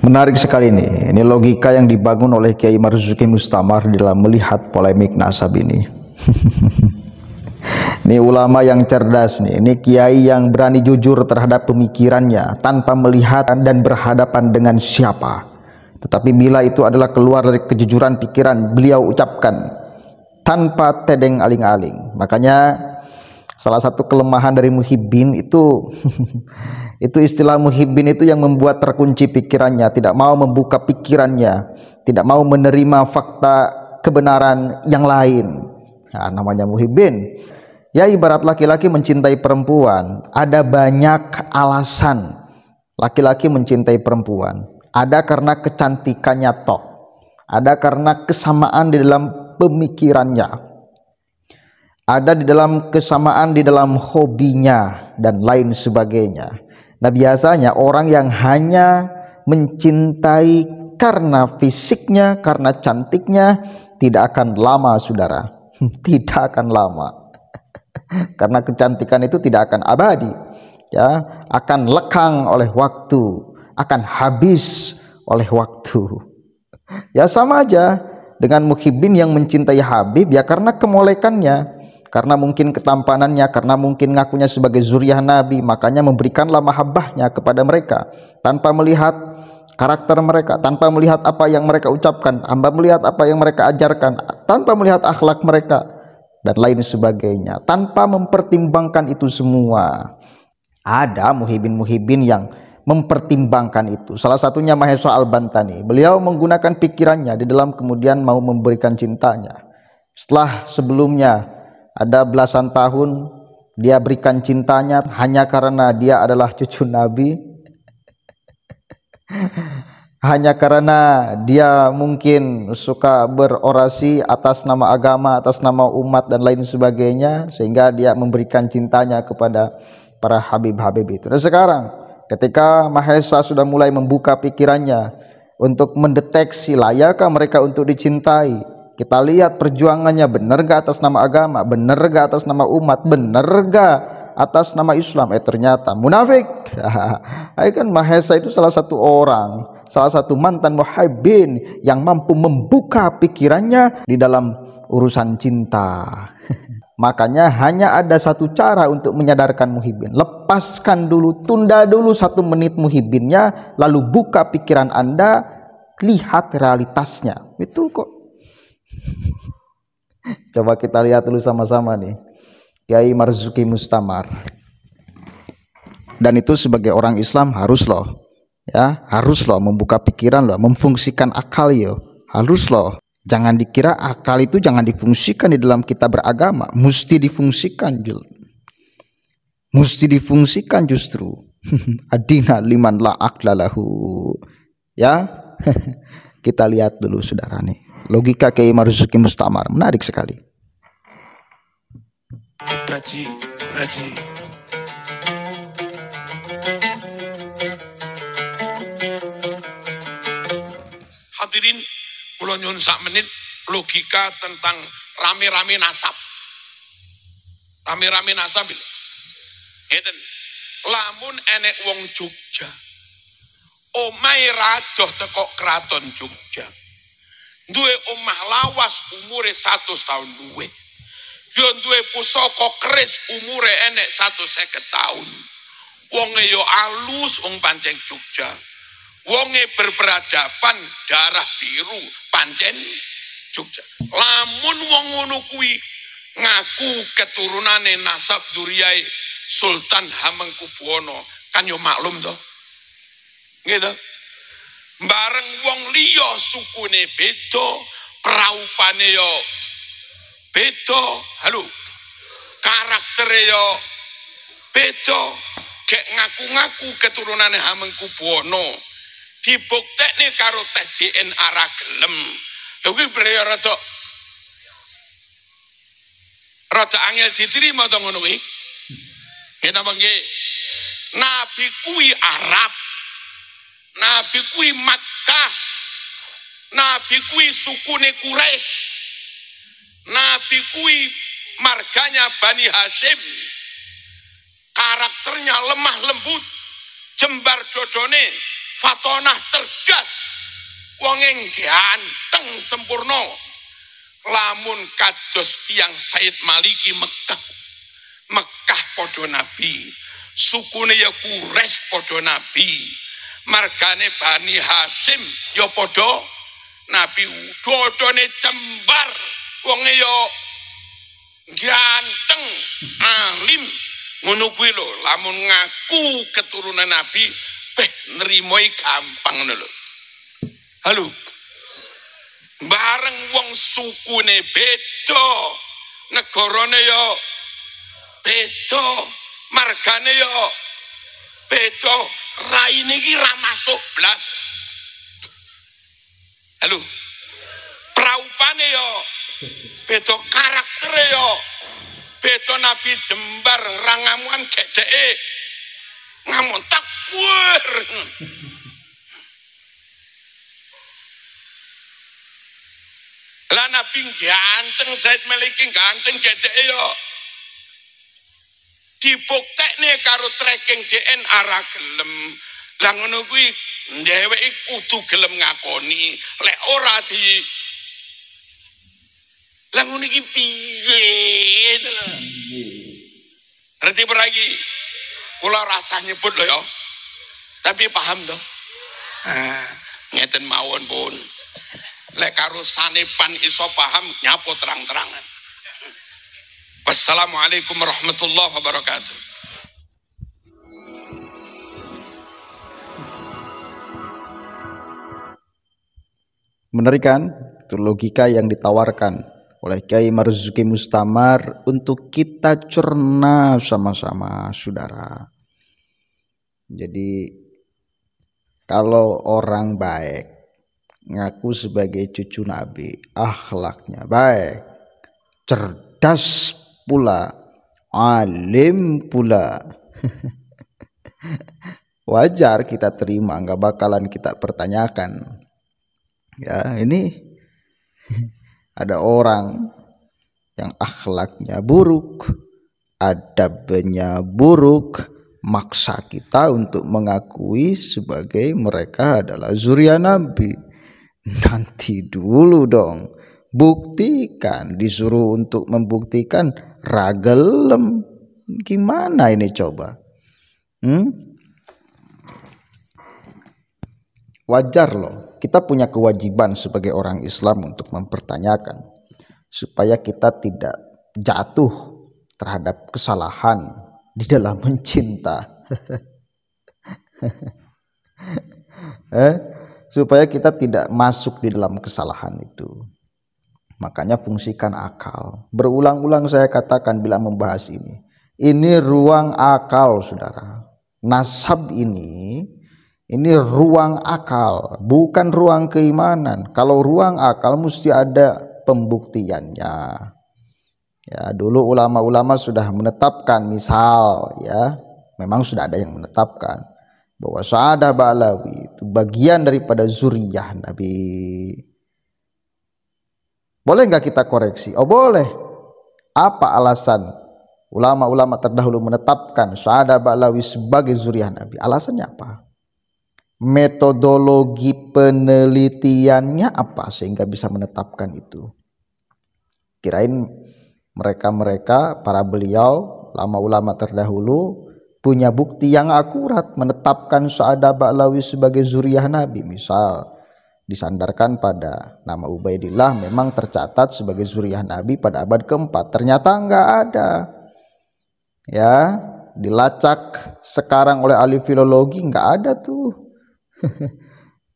Menarik sekali nih. Ini logika yang dibangun oleh Kiai Marzuki Mustamar dalam melihat polemik nasab ini. Ini ulama yang cerdas nih. Ini kiai yang berani jujur terhadap pemikirannya tanpa melihat dan berhadapan dengan siapa. Tetapi bila itu adalah keluar dari kejujuran pikiran, beliau ucapkan tanpa tedeng aling-aling. Makanya salah satu kelemahan dari muhibbin itu itu istilah muhibbin itu yang membuat terkunci pikirannya, tidak mau membuka pikirannya, tidak mau menerima fakta kebenaran yang lain. Nah, namanya muhibbin. Ya ibarat laki-laki mencintai perempuan, ada banyak alasan laki-laki mencintai perempuan. Ada karena kecantikannya tok, ada karena kesamaan di dalam pemikirannya, ada di dalam kesamaan di dalam hobinya dan lain sebagainya. Nah biasanya orang yang hanya mencintai karena fisiknya, karena cantiknya, tidak akan lama saudara. Tidak akan lama. Karena kecantikan itu tidak akan abadi, ya, akan lekang oleh waktu, akan habis oleh waktu. Ya sama aja dengan muhibbin yang mencintai Habib, ya karena kemolekannya, karena mungkin ketampanannya, karena mungkin ngakunya sebagai zuriyah Nabi, makanya memberikanlah mahabbahnya kepada mereka tanpa melihat karakter mereka, tanpa melihat apa yang mereka ucapkan, tanpa melihat apa yang mereka ajarkan, tanpa melihat akhlak mereka dan lain sebagainya, tanpa mempertimbangkan itu semua. Ada muhibbin-muhibbin yang mempertimbangkan itu. Salah satunya Mahesa Al-Bantani. Beliau menggunakan pikirannya di dalam kemudian mau memberikan cintanya. Setelah sebelumnya ada belasan tahun dia berikan cintanya hanya karena dia adalah cucu Nabi, hanya karena dia mungkin suka berorasi atas nama agama, atas nama umat dan lain sebagainya, sehingga dia memberikan cintanya kepada para habib-habib itu. Dan sekarang ketika Mahesa sudah mulai membuka pikirannya untuk mendeteksi layakkah mereka untuk dicintai, kita lihat perjuangannya, benar gak atas nama agama, benar gak atas nama umat, benar gak atas nama Islam. Ternyata munafik. Kan Mahesa itu salah satu orang, salah satu mantan muhibbin yang mampu membuka pikirannya di dalam urusan cinta. Makanya hanya ada satu cara untuk menyadarkan muhibbin. Lepaskan dulu, tunda dulu 1 menit muhibbinnya, lalu buka pikiran Anda, lihat realitasnya. Itu kok. Coba kita lihat dulu sama-sama nih, Kiai Marzuki Mustamar. Dan itu sebagai orang Islam harus loh, ya, harus loh membuka pikiran loh, memfungsikan akal yo, harus loh. Jangan dikira akal itu jangan difungsikan di dalam kita beragama, mesti difungsikan, mesti difungsikan justru. Adina liman la aqlalahu. Ya, kita lihat dulu saudara nih, logika Kiai Marzuki Mustamar menarik sekali. Ngaji. Hadirin, kula nyuwun sak menit logika tentang rame-rame nasab. Rame-rame nasab lho. Ngeten. Lamun enek wong Jogja, omahe radoh teko kraton Jogja, duwe omah lawas umure 100 tahun luwih, yo duwe pusaka keris umure enek 150 tahun. Wonge yo alus wong pancen Jogja. Wonge berperadaban, darah biru pancen Jogja. Lamun wong ngono kuwi ngaku keturunane nasab duriyae Sultan Hamengkubuwana, kan yo maklum to. Nggih to? Bareng wong liya sukune beda, praupane yo beda, halo. Karaktere yo beda, gek ngaku-ngaku keturunane Hamengkubuwana. Dibuktekne karo tes DNA ra gelem. Lha kuwi braya rada angel diterima to ngono kuwi. Kenapa nggih? Nabi kuwi Arab. Nabi kuwi Makkah. Nabi kuwi sukune Quraisy. Nabi kuwi marganya Bani Hashim. Karakternya lemah lembut, jembar dodone, fatonah cerdas, wong ganteng sempurna. Lamun kados tiang Said Maliki Mekah. Mekah padha nabi, sukune ya Quraisy padha nabi, margane Bani Hasyim ya padha nabi, dodone jembar, wonge ya ganteng, alim. Ngono kuwi lho, lamun ngaku keturunan nabi, nrimoi gampang ngono lho. Halo. Bareng wong sukune beda, negarane ya beda, margane ya beda, raine iki ra masuk blas. Halo. Praupane ya beda, karaktere ya beda. Nabi jembar rangamuan gedeke ngamun takbir. Lah Nabi ganteng, Said Maliki ganteng gedeke yo. Dibuktekne karo tracking DNA ra gelem. Lah ngono kuwi dheweke kudu gelem ngakoni, lek ora di lah ngono iki piye to lho. Ngerti peragi kula rasah nyebut lho ya. Tapi paham to? Ngeten mawon pun. Lek karo sanepan iso paham nyapo terang-terangan. Wassalamualaikum warahmatullahi wabarakatuh. Mengerikan itu logika yang ditawarkan oleh Kiai Marzuki Mustamar untuk kita cerna sama-sama, saudara. Jadi kalau orang baik ngaku sebagai cucu Nabi, akhlaknya baik, cerdas pula, alim pula, wajar kita terima, nggak bakalan kita pertanyakan. Ya, ini ada orang yang akhlaknya buruk, adabnya buruk, maksa kita untuk mengakui sebagai mereka adalah zuriat Nabi. Nanti dulu dong, buktikan. Disuruh untuk membuktikan ragelem, gimana ini coba? Wajar loh, kita punya kewajiban sebagai orang Islam untuk mempertanyakan supaya kita tidak jatuh terhadap kesalahan di dalam mencinta. Supaya kita tidak masuk di dalam kesalahan itu. Makanya fungsikan akal. Berulang-ulang saya katakan bila membahas ini. Ini ruang akal, saudara. Nasab ini ruang akal, bukan ruang keimanan. Kalau ruang akal mesti ada pembuktiannya. Ya, dulu ulama-ulama sudah menetapkan, misal ya, memang sudah ada yang menetapkan bahwa Sa'adah Ba'lawi itu bagian daripada zuriyah Nabi. Boleh nggak kita koreksi? Oh boleh. Apa alasan ulama-ulama terdahulu menetapkan Sa'adah Ba'lawi sebagai zuriyah Nabi? Alasannya apa? Metodologi penelitiannya apa sehingga bisa menetapkan itu? Kirain mereka para beliau, ulama-ulama terdahulu punya bukti yang akurat menetapkan Sa'adah Ba'lawi sebagai zuriyah Nabi. Misal disandarkan pada nama Ubaidillah memang tercatat sebagai zuriyah Nabi pada abad keempat. Ternyata enggak ada. Ya, dilacak sekarang oleh ahli filologi enggak ada tuh.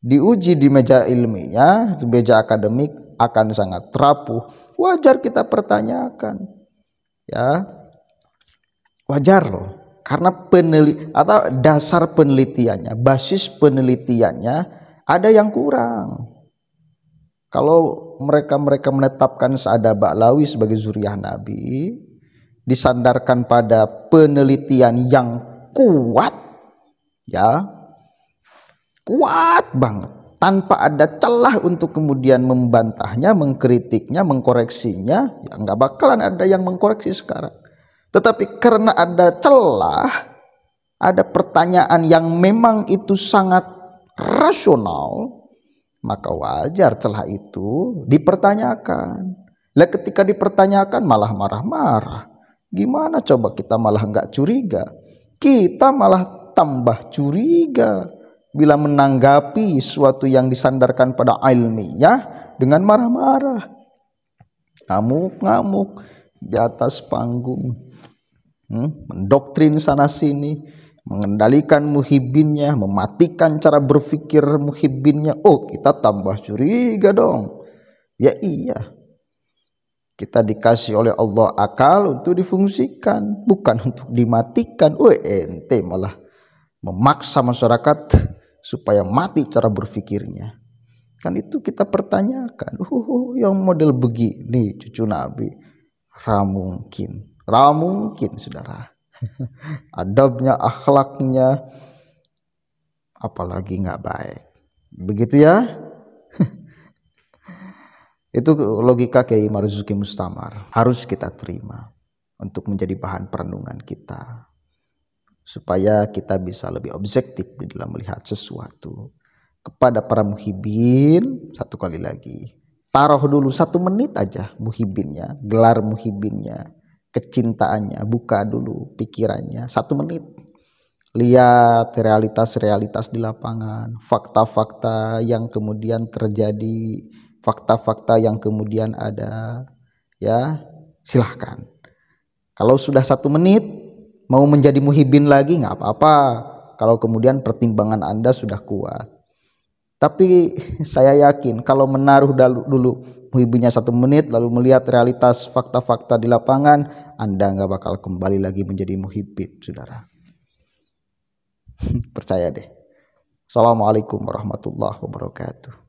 Diuji di meja ilmiah, di meja akademik akan sangat rapuh. Wajar kita pertanyakan. Ya. Wajar loh. Karena atau dasar penelitiannya, basis penelitiannya ada yang kurang. Kalau mereka menetapkan Sa'adah Ba'lawi sebagai zuriyah Nabi, disandarkan pada penelitian yang kuat, ya, kuat banget, tanpa ada celah untuk kemudian membantahnya, mengkritiknya, mengkoreksinya, ya nggak bakalan ada yang mengkoreksi sekarang. Tetapi karena ada celah, ada pertanyaan yang memang itu sangat rasional, maka wajar celah itu dipertanyakan. Lah ketika dipertanyakan malah marah-marah. Gimana coba kita malah nggak curiga? Kita malah tambah curiga bila menanggapi suatu yang disandarkan pada ilmiah dengan marah-marah, ngamuk-ngamuk di atas panggung, mendoktrin sana sini, mengendalikan muhibinnya, mematikan cara berpikir muhibinnya. Oh, kita tambah curiga dong. Ya iya, kita dikasih oleh Allah akal untuk difungsikan, bukan untuk dimatikan. Ente malah memaksa masyarakat supaya mati cara berpikirnya. Kan itu kita pertanyakan. Yang model begini cucu Nabi, ramungkin saudara. Adabnya, akhlaknya, apalagi nggak baik. Begitu ya. Itu logika Kiai Marzuki Mustamar, harus kita terima untuk menjadi bahan perenungan kita, supaya kita bisa lebih objektif di dalam melihat sesuatu. Kepada para muhibin, satu kali lagi, taruh dulu 1 menit aja muhibinnya, gelar muhibinnya, kecintaannya, buka dulu pikirannya 1 menit. Lihat realitas-realitas di lapangan, fakta-fakta yang kemudian terjadi, fakta-fakta yang kemudian ada, ya silahkan. Kalau sudah 1 menit mau menjadi muhibin lagi nggak apa-apa, kalau kemudian pertimbangan Anda sudah kuat. Tapi saya yakin kalau menaruh dulu muhibinnya 1 menit lalu melihat realitas fakta-fakta di lapangan, Anda nggak bakal kembali lagi menjadi muhibin, saudara. Percaya deh. Assalamualaikum warahmatullahi wabarakatuh.